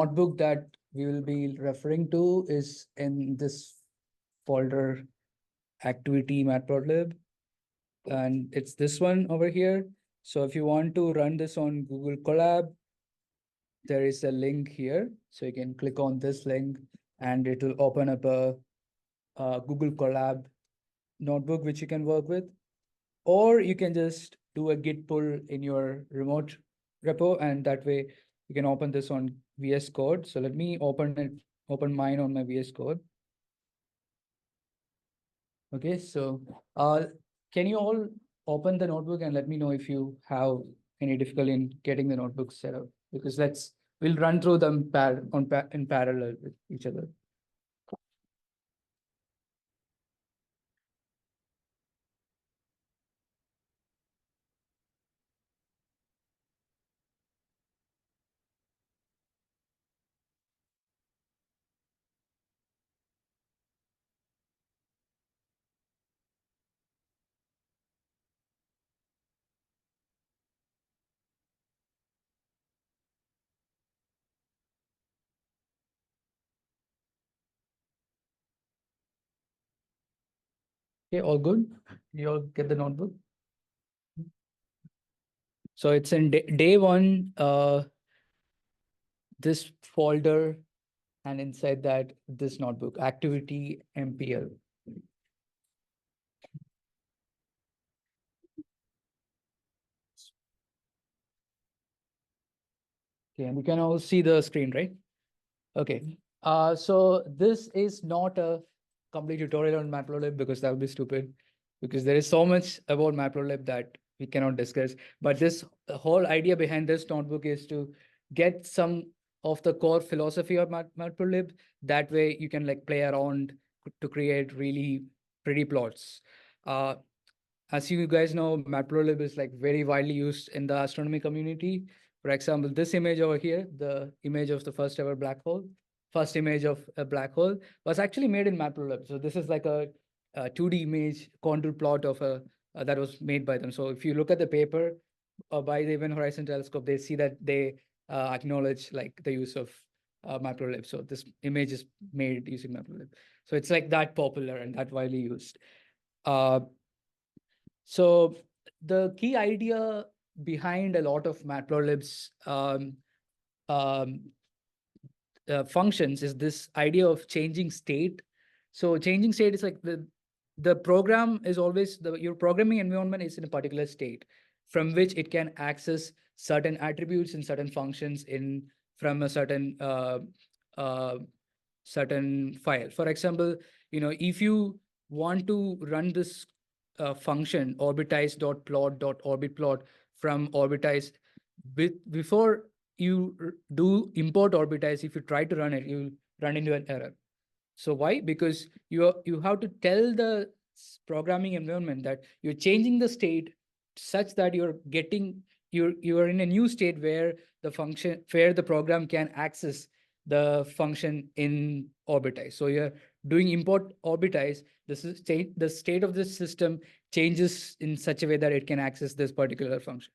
notebook that we will be referring to is in this folder activity matplotlib, and it's this one over here. So if you want to run this on Google Colab, there is a link here. So you can click on this link and it will open up a Google Colab notebook which you can work with. Or you can just do a git pull in your remote repo, and that way you can open this on VS Code. So let me open mine on my VS Code. Okay, so can you all open the notebook and let me know if you have any difficulty in getting the notebook set up? Because we'll run through them in parallel with each other. Okay, all good? You all get the notebook? So it's in day one, this folder, and inside that, this notebook, activity MPL. Okay, and you can all see the screen, right? Okay. So this is not a complete tutorial on Matplotlib because that would be stupid, because there is so much about Matplotlib that we cannot discuss. But the whole idea behind this notebook is to get some of the core philosophy of Matplotlib. That way you can like play around to create really pretty plots. As you guys know, Matplotlib is like very widely used in the astronomy community. For example, this image over here, the image of the first ever black hole, first image of a black hole, was actually made in Matplotlib. So this is like a 2D image contour plot of that was made by them. So if you look at the paper by the Event Horizon Telescope, they see that they acknowledge like the use of Matplotlib. So this image is made using Matplotlib. So it's like that popular and that widely used. So the key idea behind a lot of Matplotlib's functions is this idea of changing state. So changing state is like the program is always your programming environment is in a particular state from which it can access certain attributes and certain functions from a certain file. For example, if you want to run this function orbitize.plot.orbitplot from orbitize, before you do import orbitize, if you try to run it, you'll run into an error. So why? Because you have to tell the programming environment that you're changing the state such that you're in a new state where the program can access the function in orbitize. So you're doing import orbitize, the state of this system changes in such a way that it can access this particular function.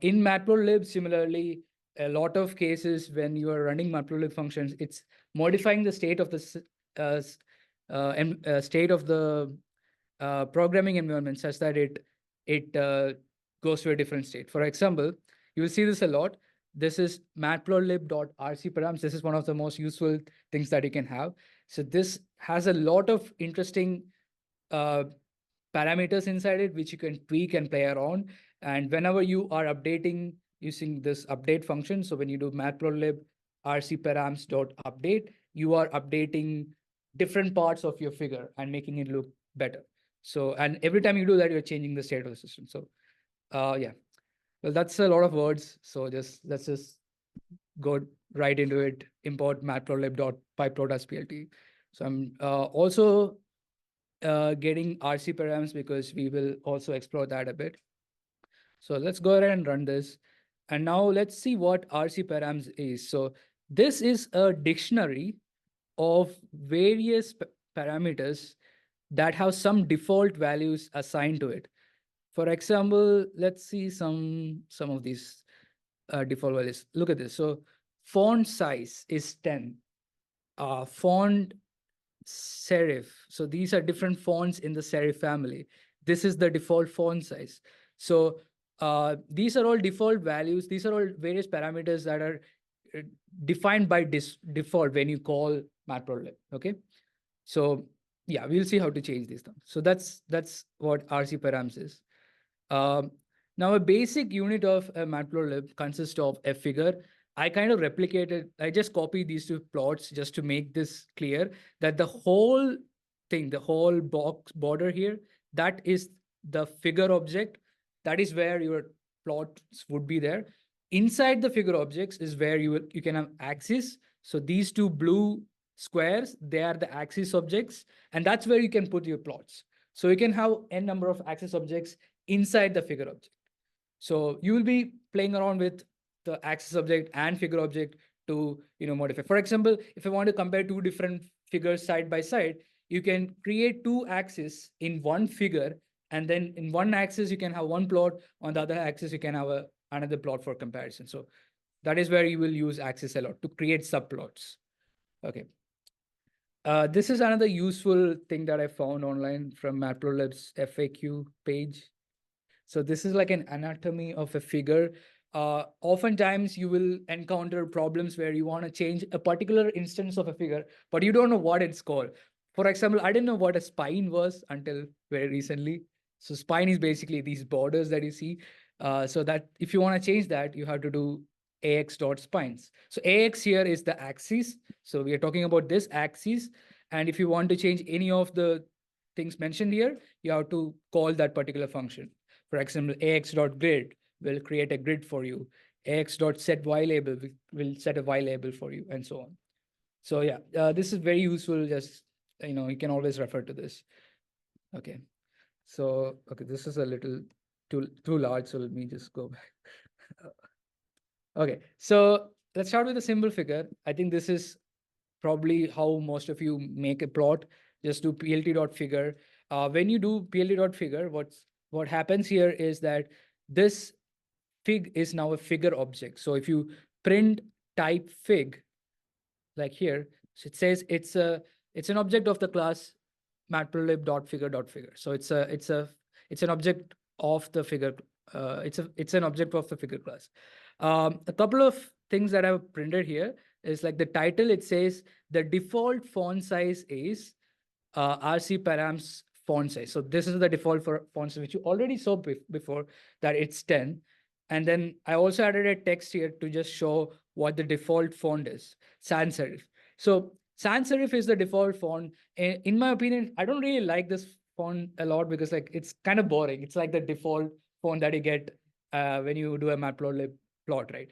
In Matplotlib, similarly, a lot of cases when you are running Matplotlib functions, it's modifying the state of the programming environment such that it goes to a different state. For example, you will see this a lot. This is matplotlib.rc params. This is one of the most useful things that you can have. So this has a lot of interesting parameters inside it, which you can tweak and play around. And whenever you are updating using this update function, so when you do matplotlib rcparams.update, you are updating different parts of your figure and making it look better. So, and every time you do that, you're changing the state of the system. So, yeah. Well, that's a lot of words. So let's just go right into it. Import matplotlib.pyplot.plt. So I'm also getting RC params because we will also explore that a bit. So let's go ahead and run this. And now let's see what RC params is. So this is a dictionary of various parameters that have some default values assigned to it. For example, let's see some of these default values. Look at this. So font size is 10. Font serif. So these are different fonts in the serif family. This is the default font size. So these are all default values. These are all various parameters that are defined by default when you call matplotlib. Okay. So yeah, we'll see how to change these things. So that's what RC params is. Um, Now a basic unit of a matplotlib consists of a figure. I kind of replicated, I just copied these two plots just to make this clear that the whole thing, the whole box border here, that is the figure object. That is where your plots would be there. Inside the figure objects is where you can have axis. So these two blue squares, they are the axis objects, and that's where you can put your plots. So you can have n number of axis objects inside the figure object. So you will be playing around with the axis object and figure object to modify. For example, if I want to compare two different figures side by side, you can create two axes in one figure, and then in one axis you can have one plot, on the other axis you can have another plot for comparison. So that is where you will use axis a lot to create subplots. Okay. This is another useful thing that I found online from Matplotlib's FAQ page. So this is like an anatomy of a figure. Oftentimes you will encounter problems where you want to change a particular instance of a figure, but you don't know what it's called. For example, I didn't know what a spine was until very recently. So spine is basically these borders that you see. So that if you want to change that, you have to do ax.spines. So ax here is the axis. So we are talking about this axis. And if you want to change any of the things mentioned here, you have to call that particular function. For example, ax.grid will create a grid for you. ax.setYlabel will set a Y label for you, and so on. So yeah, this is very useful. Just, you can always refer to this. Okay. So, okay, this is a little too large. So let me just go back. Okay. So let's start with a simple figure. I think this is probably how most of you make a plot. Just do plt.figure. When you do plt.figure, what happens here is that this fig is now a figure object. So if you print type fig, like here, so it says it's an object of the class matplotlib.figure.figure. So it's an object of the figure. It's an object of the figure class. A couple of things that I've printed here is like the title. It says the default font size is RC params font size. So this is the default for font size, which you already saw before, that it's 10. And then I also added a text here to just show what the default font is, sans serif. So sans serif is the default font. In my opinion, I don't really like this font a lot because like it's kind of boring. It's like the default font that you get when you do a matplotlib plot, right?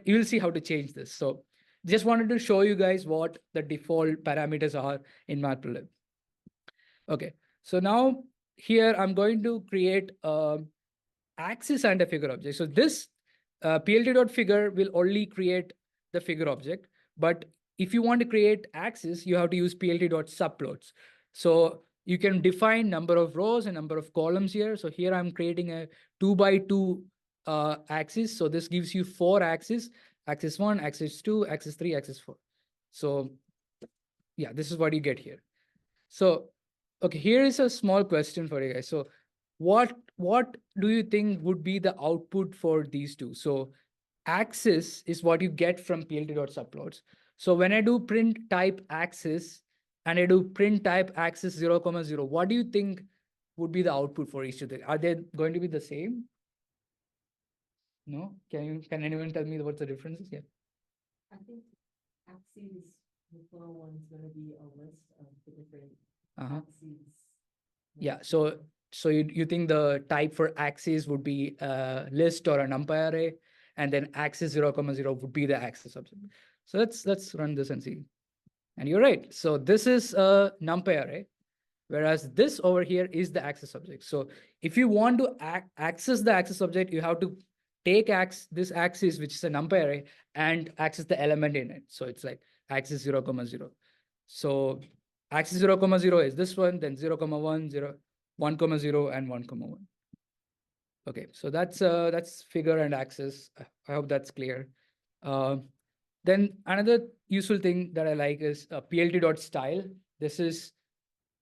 You'll see how to change this. So just wanted to show you guys what the default parameters are in matplotlib. Okay, so now here I'm going to create axis and a figure object. So this plt.figure will only create the figure object, but if you want to create axis, you have to use plt.subplots. So you can define number of rows and number of columns here. So here I'm creating a 2x2 axis. So this gives you 4 axes: axis 1, axis 2, axis 3, axis 4. So yeah, this is what you get here. So okay, here is a small question for you guys. So what do you think would be the output for these two? So axis is what you get from plt.subplots. So when I do print type axis and I do print type axis 0, 0, what do you think would be the output for each of them? Are they going to be the same? No? Can anyone tell me what the difference is? Yeah. I think axes, the flow one's going to be a list of the different axes. Yeah. So you think the type for axis would be a list or a numpy array, and then axis 0, 0 would be the axis object. So let's run this and see. And you're right. So this is a numpy array, whereas this over here is the axis object. So if you want to access the axis object, you have to take this axis, which is a numpy array, and access the element in it. So it's like axis 0, 0. So axis 0, 0 is this one, then 0, 1, 0, 1, 0, and 1, 1. Okay, so that's figure and axis. I hope that's clear. Then another useful thing that I like is plt.style. This is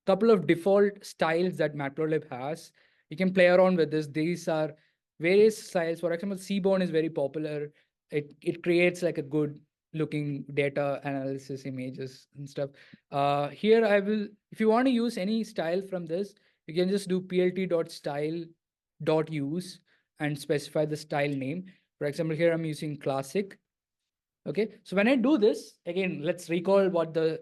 couple of default styles that Matplotlib has. You can play around with this. These are various styles. For example, Seaborn is very popular. It creates like a good looking data analysis images and stuff. Here I will, if you want to use any style from this, you can just do plt.style.use and specify the style name. For example, here I'm using classic. Okay, so when I do this, again, let's recall what the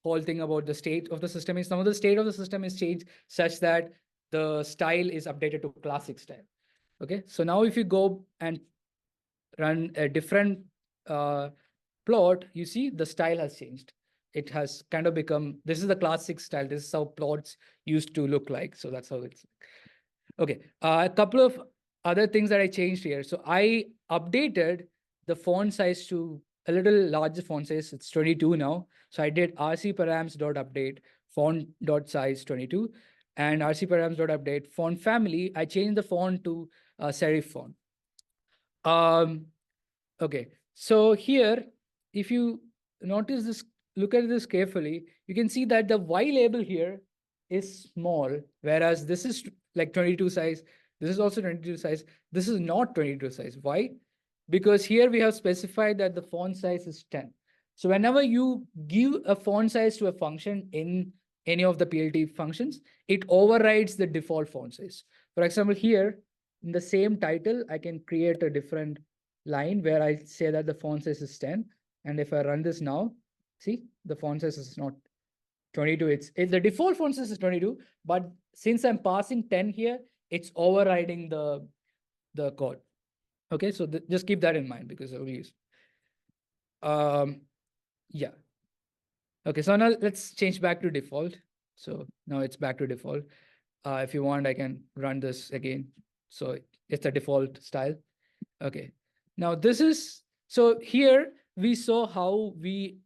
whole thing about the state of the system is. Now the state of the system is changed such that the style is updated to classic style. Okay, so now if you go and run a different plot, you see the style has changed. It has kind of become, this is the classic style. This is how plots used to look like. So that's how it's. Okay, a couple of other things that I changed here. So I updated the font size to a little larger font size. It's 22 now. So I did rcparams.update font.size 22 and rcparams.update font family. I changed the font to serif font. Okay, so here, if you notice this, look at this carefully, you can see that the Y label here is small, whereas this is like 22 size. This is also 22 size. This is not 22 size. Why? Because here we have specified that the font size is 10. So whenever you give a font size to a function in any of the PLT functions, it overrides the default font size. For example, here in the same title, I can create a different line where I say that the font size is 10. And if I run this now, see, the font size is not 22. It's the default font size is 22, but since I'm passing 10 here, it's overriding the code. Okay, so just keep that in mind because I will use. Yeah. Okay, so now let's change back to default. So now it's back to default. If you want, I can run this again. So it's the default style. Okay. Now this is, so here we saw how we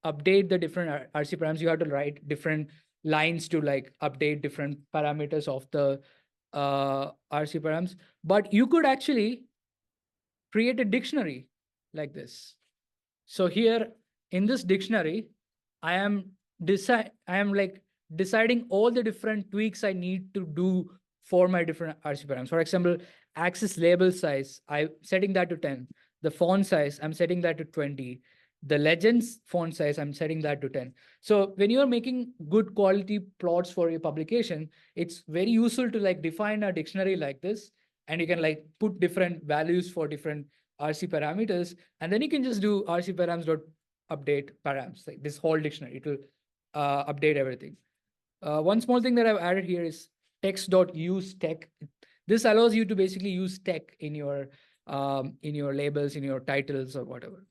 update the different RC params. You have to write different lines to like update different parameters of the RC params. But you could actually create a dictionary like this. So here in this dictionary, I am like deciding all the different tweaks I need to do for my different RC params. For example, axis label size, I'm setting that to 10. The font size, I'm setting that to 20. The legends font size, I'm setting that to 10. So when you're making good quality plots for your publication, it's very useful to like define a dictionary like this, and you can like put different values for different RC parameters, and then you can just do RC params dot update params, like this whole dictionary. It will update everything. One small thing that I've added here is text.use tech. This allows you to basically use tech in your labels, in your titles or whatever.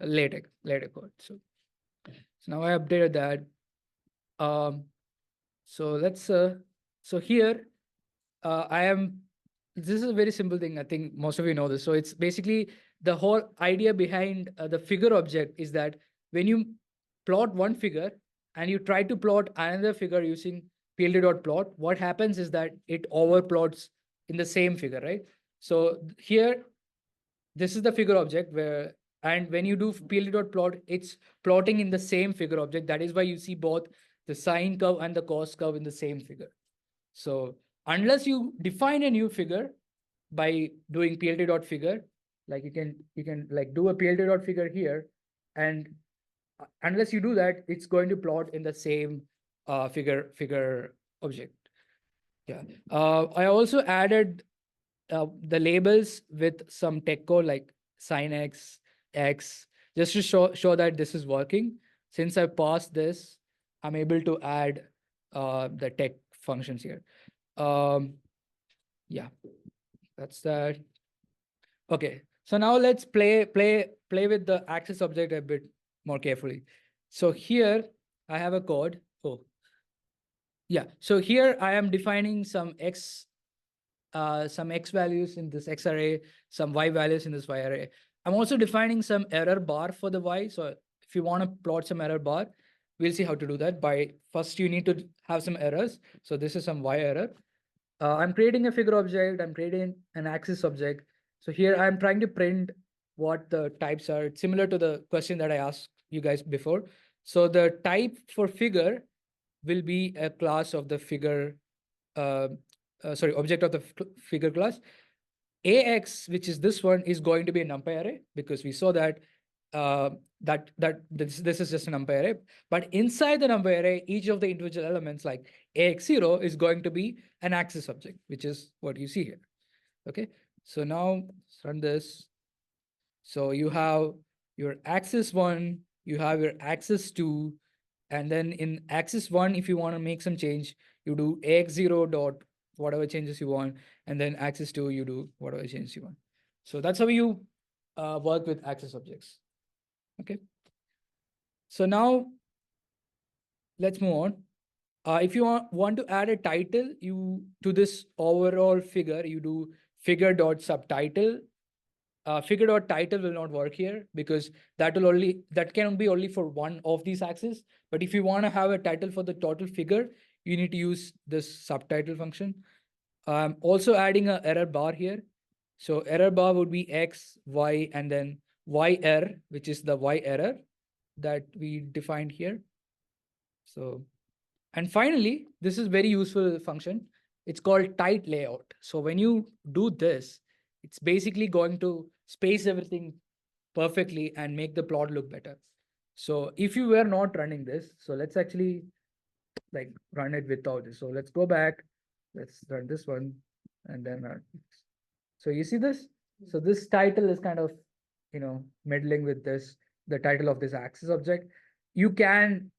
LaTeX code. So now I updated that. So let's so here I am, this is a very simple thing. I think most of you know this. So it's basically the whole idea behind the figure object is that when you plot one figure and you try to plot another figure using plt.plot, what happens is that it overplots in the same figure, right? So here, this is the figure object where, and when you do plt.plot, it's plotting in the same figure object. That is why you see both the sine curve and the cos curve in the same figure. So unless you define a new figure by doing plt.figure, like you can like do a plt.figure here, and unless you do that, it's going to plot in the same figure object. Yeah. I also added the labels with some tech code like sin x, just to show that this is working. Since I passed this, I'm able to add the tech functions here. Yeah, that's that. Okay, so now let's play with the axis object a bit more carefully. So here I have a code. Oh, yeah. So here I am defining some x values in this x array, some y values in this y array. I'm also defining some error bar for the y. So if you want to plot some error bar, we'll see how to do that. By first, you need to have some errors. So this is some y error. I'm creating a figure object. I'm creating an axis object. So here I'm trying to print what the types are. It's similar to the question that I asked you guys before. So the type for figure will be a class of the figure, uh, sorry, object of the figure class. AX, which is this one, is going to be a numpy array because we saw that this is just a numpy array. But inside the numpy array, each of the individual elements like AX0 is going to be an access object, which is what you see here. Okay, so now run this. So you have your axis 1, you have your axis 2, and then in axis 1, if you want to make some change, you do AX0 dot whatever changes you want, and then axis 2, you do whatever changes you want. So that's how you work with access objects. Okay. So now let's move on. If you want to add a title, you to this overall figure, you do figure dot subtitle. Figure dot title will not work here because that can be only for one of these axes. But if you want to have a title for the total figure, you need to use this subtitle function. Also adding an error bar here. So error bar would be X, Y, and then Y error, which is the Y error that we defined here. So, and finally, this is very useful function. It's called tight layout. So when you do this, it's basically going to space everything perfectly and make the plot look better. So if you were not running this, so let's actually like run it without this. So let's go back. Let's run this one and then run. So you see this? So this title is kind of, meddling with this, the title of this axis object. You can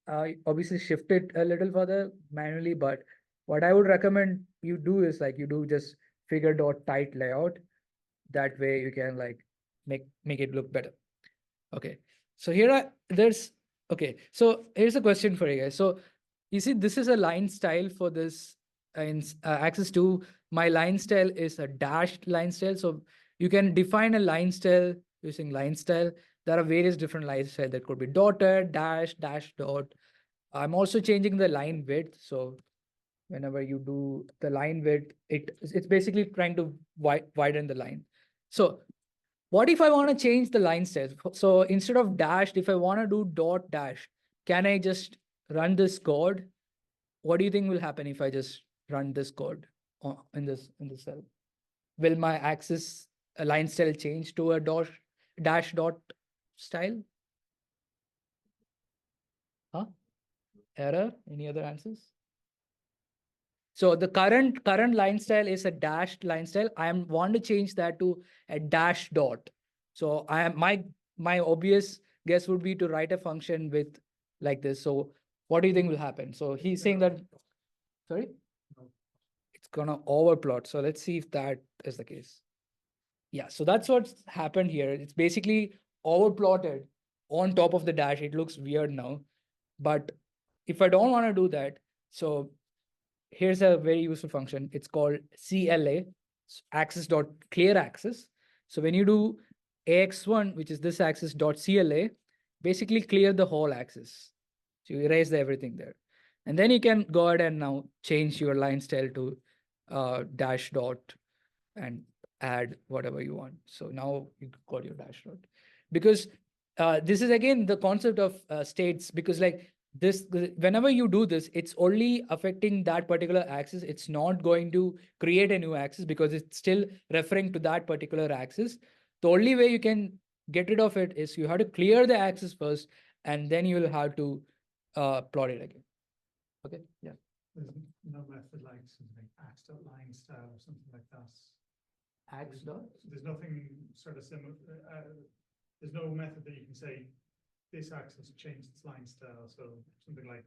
obviously shift it a little further manually, but what I would recommend you do is like you do just figure dot tight layout. That way you can like make it look better. Okay. So so here's a question for you guys. So you see, this is a line style for this in axis 2. My line style is a dashed line style. So you can define a line style using line style. There are various different line style that could be dotted, dash, dash dot. I'm also changing the line width. So whenever you do the line width, it's basically trying to widen the line. So what if I want to change the line style? So instead of dashed, if I want to do dot dash, can I just run this code? What do you think will happen if I just run this code in this cell? Will my axis line style change to a dash dot style? Huh? Error? Any other answers? So the current line style is a dashed line style. I want to change that to a dash dot. So I am my obvious guess would be to write a function with like this. So what do you think will happen? So he's saying that, sorry, it's gonna overplot. So let's see if that is the case. Yeah, so that's what's happened here. It's basically overplotted on top of the dash. It looks weird now, but if I don't want to do that, so here's a very useful function. It's called CLA, axis dot clear axis. So when you do AX1, which is this axis dot CLA, basically clear the whole axis. So you erase everything there. And then you can go ahead and now change your line style to dash dot and add whatever you want. So now you got your dash dot. Because this is again the concept of states, because like this, whenever you do this, it's only affecting that particular axis. It's not going to create a new axis because it's still referring to that particular axis. The only way you can get rid of it is you have to clear the axis first, and then you'll have to plot it again. Okay, yeah. There's no method like something like Astro line style or something like that. Ax dot? There's nothing sort of similar. There's no method that you can say this axis changed its line style. So something like,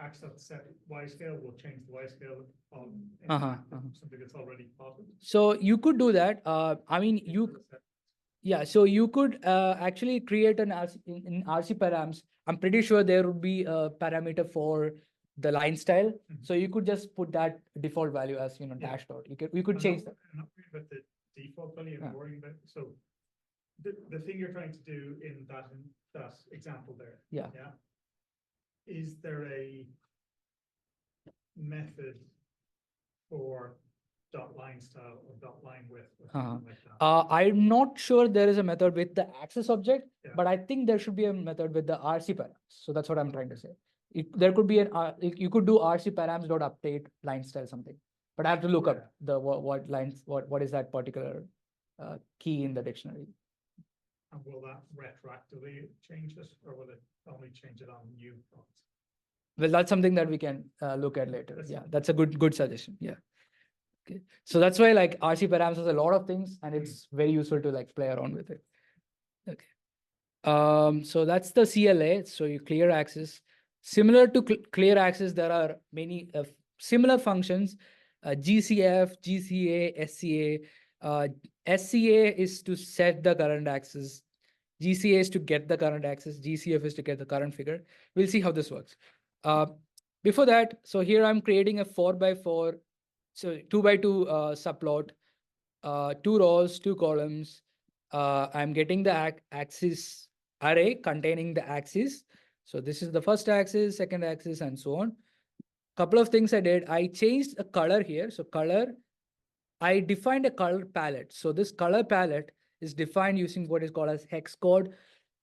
X dot set Y scale will change the Y scale on something that's already plotted. So you could do that. I mean, yeah, so you could actually create an in RC params. I'm pretty sure there would be a parameter for the line style. So you could just put that default value as dash dot. We could change that. I'm not worried about the default value. I'm worrying about so the thing you're trying to do in that example there. Yeah. Is there a method for dot line style or dot line width or Uh-huh. something like that. I'm not sure there is a method with the axis object, Yeah. but I think there should be a method with the RC params. So that's what I'm trying to say. There could be you could do RC params dot update line style something, but I have to look up the what lines, what is that particular key in the dictionary. And will that retroactively change it, or will it only change it on new plots? Well, that's something that we can look at later. That's Yeah, something. that's a good suggestion. Yeah. Okay. So that's why like RC params has a lot of things, and it's very useful to like play around with it. Okay. So that's the CLA. So you clear access. Similar to clear access, there are many similar functions. GCF, GCA, SCA. SCA is to set the current access. GCA is to get the current access. GCF is to get the current figure. We'll see how this works. Before that, so here I'm creating a 4x4, so 2x2 subplot, 2 rows, 2 columns. I'm getting the axis array containing the axis. So this is the first axis, second axis, and so on. Couple of things I did. I changed a color here. So color, I defined a color palette. So this color palette is defined using what is called as hex code.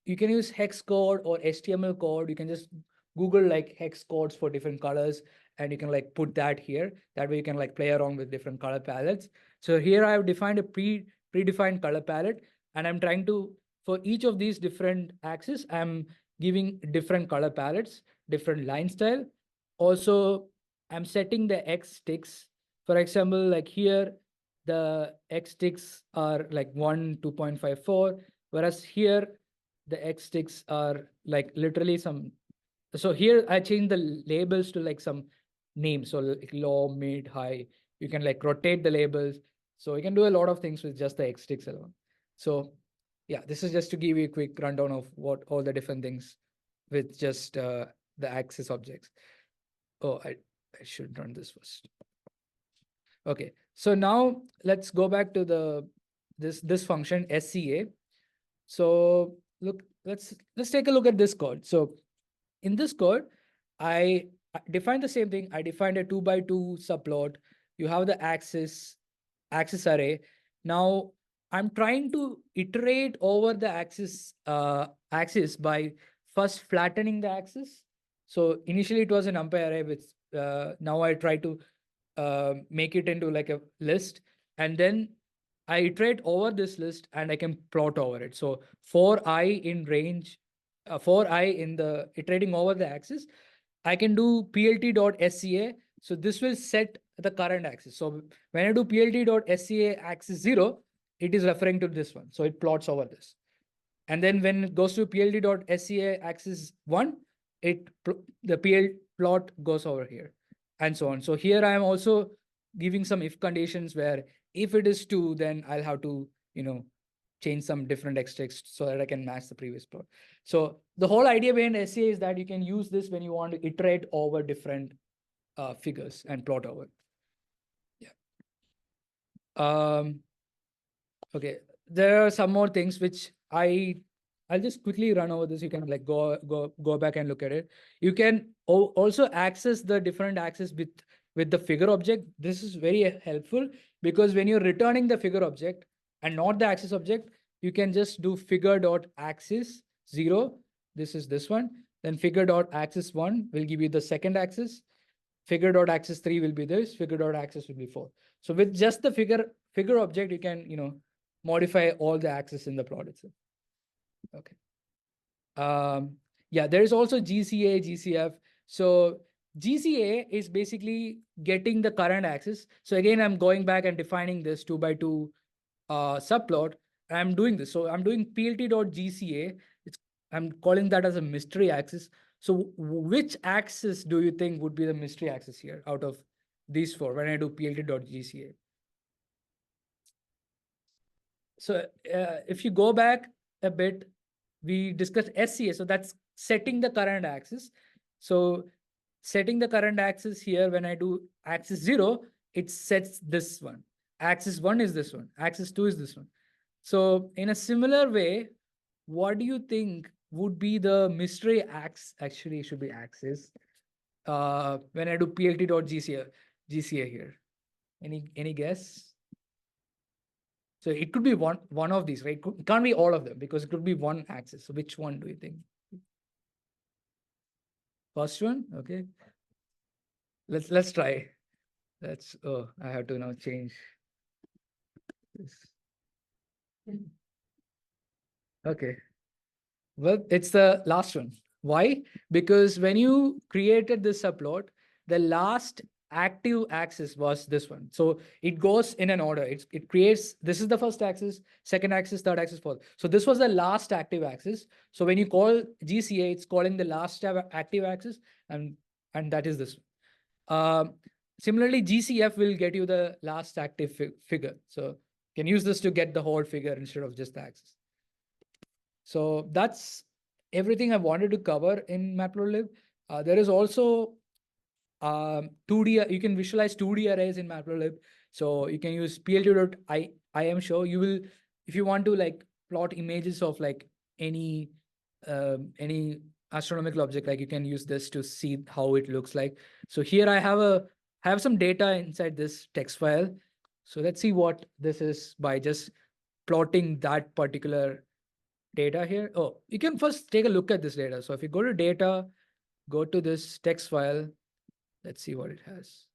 You can use hex code or HTML code. You can just Google like hex codes for different colors, and you can like put that here. That way you can like play around with different color palettes. So here I have defined a predefined color palette, and I'm trying to, for each of these different axes, I'm giving different color palettes, different line style. Also, I'm setting the X sticks. For example, like here, the X sticks are like 1, 2.54, whereas here, the X sticks are like literally some. So here I changed the labels to like some names. So like low, mid, high. You can like rotate the labels. So you can do a lot of things with just the X sticks alone. So yeah, this is just to give you a quick rundown of what all the different things with just the axis objects. Oh, I should run this first. Okay, so now let's go back to the this function SCA. So look, let's take a look at this code. So in this code, I defined the same thing. I defined a 2x2 subplot. You have the axis array. Now I'm trying to iterate over the axis by first flattening the axis. So initially it was an numpy array, with now I try to make it into like a list, and then I iterate over this list and I can plot over it. So for I in range, for I in the iterating over the axis, I can do plt.sca. So this will set the current axis. So when I do plt.sca axis 0, it is referring to this one. So it plots over this. And then when it goes to plt.sca axis 1, the pl plot goes over here, and so on. So here I am also giving some if conditions where if it is 2, then I'll have to, change some different X text so that I can match the previous plot. So the whole idea behind SCA is that you can use this when you want to iterate over different figures and plot over. Yeah. Okay. There are some more things which I'll just quickly run over this. You can like go back and look at it. You can also access the different axes with the figure object. This is very helpful because when you're returning the figure object and not the axis object, you can just do figure.axis 0. This is this one. Then figure.axis 1 will give you the second axis. Figure.axis 3 will be this. Figure.axis will be 4. So with just the figure object, you can, modify all the axes in the plot itself. Okay. Yeah, there is also GCA, GCF. So GCA is basically getting the current axis. So again, I'm going back and defining this 2x2 subplot. I'm doing this. So I'm doing plt.gca. I'm calling that as a mystery axis. So which axis do you think would be the mystery axis here out of these 4 when I do plt.gca? So if you go back a bit, we discussed SCA. So that's setting the current axis. So setting the current axis here, when I do axis 0, it sets this one. Axis 1 is this one. Axis 2 is this one. So in a similar way, what do you think would be the mystery axis? Actually, it should be axis. When I do plt.gca here. Any guess? So it could be one of these, right? It can't be all of them because it could be one axis. So which one do you think? First one, okay. Let's try. I have to now change this. Okay. Well, it's the last one. Why? Because when you created this subplot, the last active axis was this one. So it goes in an order. It creates, this is the first axis, second axis, third axis, fourth. So this was the last active axis. So when you call GCA, it's calling the last active axis, and that is this one. Similarly, GCF will get you the last active figure. So you can use this to get the whole figure instead of just the axis. So that's everything I wanted to cover in Matplotlib. There is also 2D, you can visualize 2D arrays in Matplotlib. So you can use pl2.im show. You will, if you want to like plot images of like any astronomical object, like you can use this to see how it looks like. So here I have some data inside this text file. So let's see what this is by just plotting that particular data here. Oh, you can first take a look at this data. So if you go to data, go to this text file, let's see what it has.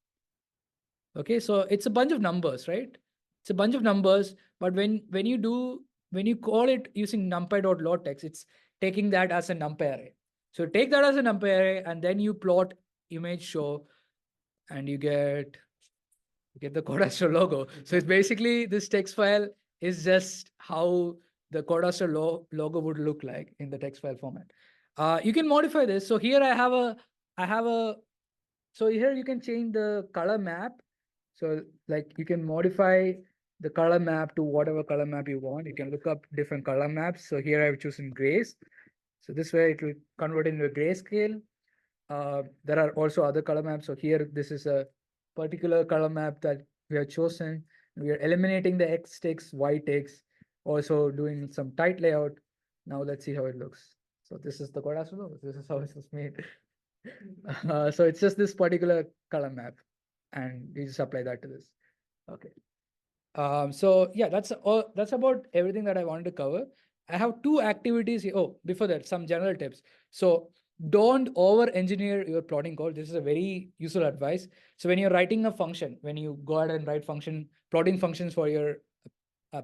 Okay, so it's a bunch of numbers, right? It's a bunch of numbers, but when you call it using numpy.loadtext, it's taking that as a numpy array. So take that as a numpy array, and then you plot image show, and you get the Codastro logo. So it's basically this text file is just how the Codastro logo would look like in the text file format. You can modify this. So here I have a, so here you can change the color map. So like you can modify the color map to whatever color map you want. You can look up different color maps. So here I've chosen grays. So this way it will convert into a grayscale. There are also other color maps. So here, this is a particular color map that we have chosen. We are eliminating the X text, Y text, also doing some tight layout. Now let's see how it looks. So this is the Codastro logo. This is how it was made. So it's just this particular color map, and you just apply that to this. Okay. So yeah, that's about everything that I wanted to cover. I have two activities here. Oh, before that, some general tips. So don't over engineer your plotting code. This is a very useful advice. So when you're writing a function, when you go ahead and write plotting functions for your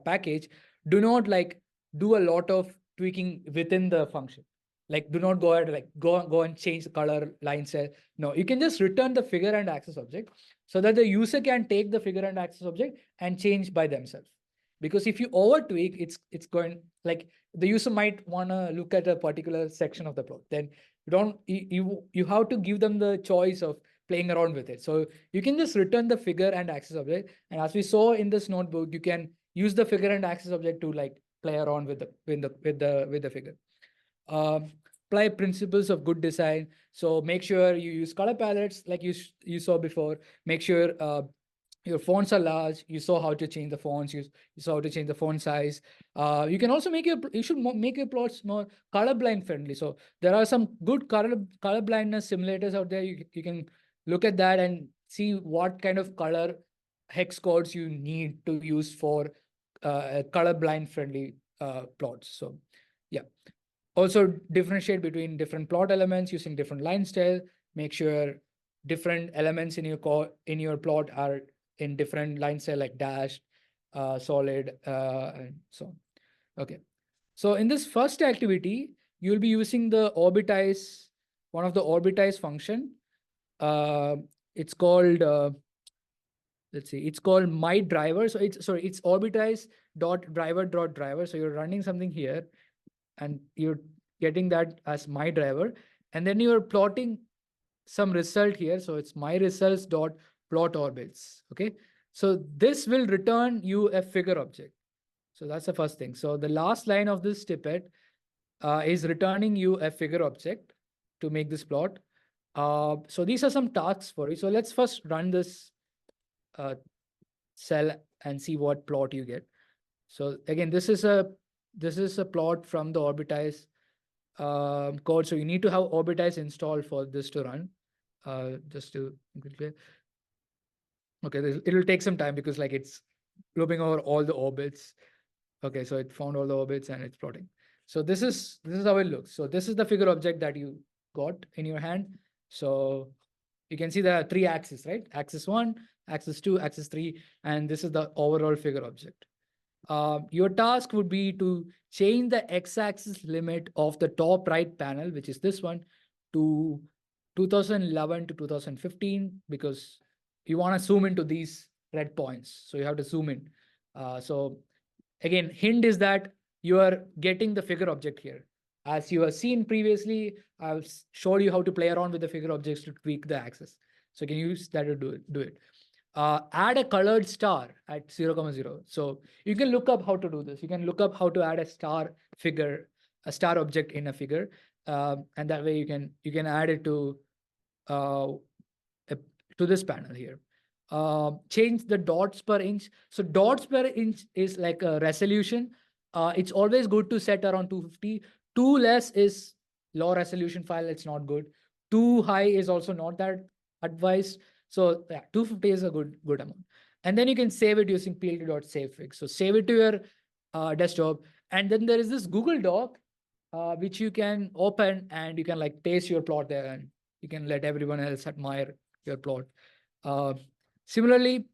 package, do not like do a lot of tweaking within the function. Like do not go ahead like go and change the color line cell. No, you can just return the figure and axis object so that the user can take the figure and axis object and change by themselves. Because if you over tweak, it's going like the user might want to look at a particular section of the plot. Then you have to give them the choice of playing around with it. So you can just return the figure and axis object. And as we saw in this notebook, you can use the figure and axis object to like play around with the figure. Apply principles of good design. So make sure you use color palettes like you saw before. Make sure your fonts are large. You saw how to change the fonts. You saw how to change the font size. You can also you should make your plots more colorblind friendly. So there are some good color blindness simulators out there. You can look at that and see what kind of color hex codes you need to use for colorblind friendly plots. So yeah. Also differentiate between different plot elements using different line style. Make sure different elements in your plot are in different line style like dashed, solid, and so on. Okay. So in this first activity, you'll be using the orbitize, one of the orbitize function. It's called let's see, it's called my driver. So it's orbitize dot driver. So you're running something here and you're getting that as my driver, and then you're plotting some result here. So it's my results dot plot orbits. Okay, so this will return you a figure object. So that's the first thing. So the last line of this snippet is returning you a figure object to make this plot. So these are some tasks for you. So let's first run this cell and see what plot you get. So again, this is a plot from the orbitize code. So you need to have orbitize installed for this to run. Just to be clear. Okay, it'll take some time because like it's looping over all the orbits. Okay, so it found all the orbits and it's plotting. So this is how it looks. So this is the figure object that you got in your hand. So you can see there are three axes, right? Axis 1, axis 2, axis 3, and this is the overall figure object. Your task would be to change the x-axis limit of the top right panel, which is this one, to 2011 to 2015, because you want to zoom into these red points. So you have to zoom in. So again, hint is that you are getting the figure object here. As you have seen previously, I've showed you how to play around with the figure objects to tweak the axis. So you can use that to do it. Add a colored star at 0,0. So you can look up how to do this. You can look up how to add a star figure, a star object in a figure, and that way you can add it to this panel here. Change the dots per inch. So dots per inch is like a resolution. It's always good to set around 250. Too less is low resolution file. It's not good. Too high is also not that advised. So yeah, 250 is a good amount. And then you can save it using plt.savefig. So save it to your desktop. And then there is this Google Doc, which you can open and you can like paste your plot there and you can let everyone else admire your plot. Similarly,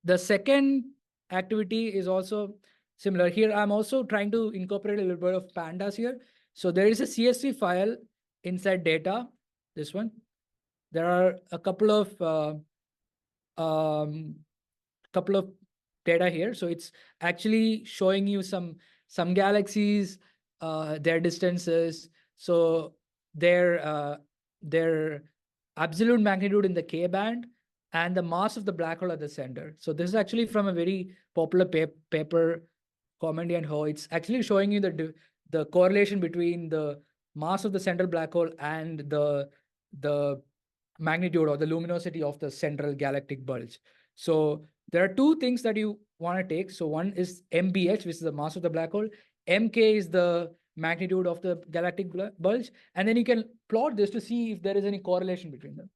the second activity is also similar. Here, I'm also trying to incorporate a little bit of pandas here. So there is a CSV file inside data, this one. There are a couple of data here. So it's actually showing you some galaxies, their distances. So their absolute magnitude in the K band and the mass of the black hole at the center. So this is actually from a very popular paper, Comedy and Ho. It's actually showing you the correlation between the mass of the central black hole and the magnitude or the luminosity of the central galactic bulge. So there are two things that you want to take. So one is MBH, which is the mass of the black hole. MK is the magnitude of the galactic bulge. And then you can plot this to see if there is any correlation between them.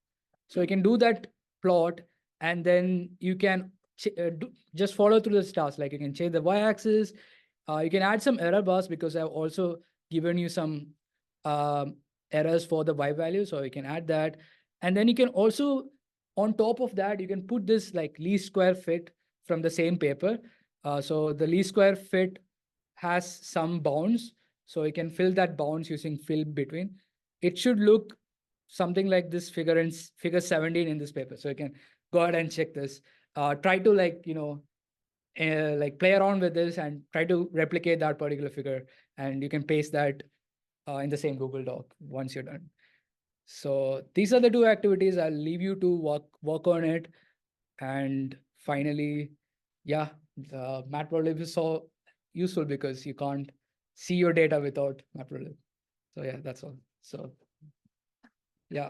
So you can do that plot, and then you can just follow through the stars. Like you can change the y-axis. You can add some error bars because I've also given you some errors for the y value. So you can add that. And then you can also, on top of that, you can put this like least square fit from the same paper. So the least square fit has some bounds. So you can fill that bounds using fill between. It should look something like this figure in figure 17 in this paper. So you can go ahead and check this. Try to like, like play around with this and try to replicate that particular figure. And you can paste that in the same Google Doc once you're done. So these are the two activities. I'll leave you to work on it. And finally, yeah, the Matplotlib is so useful because you can't see your data without Matplotlib. So yeah, that's all. So yeah.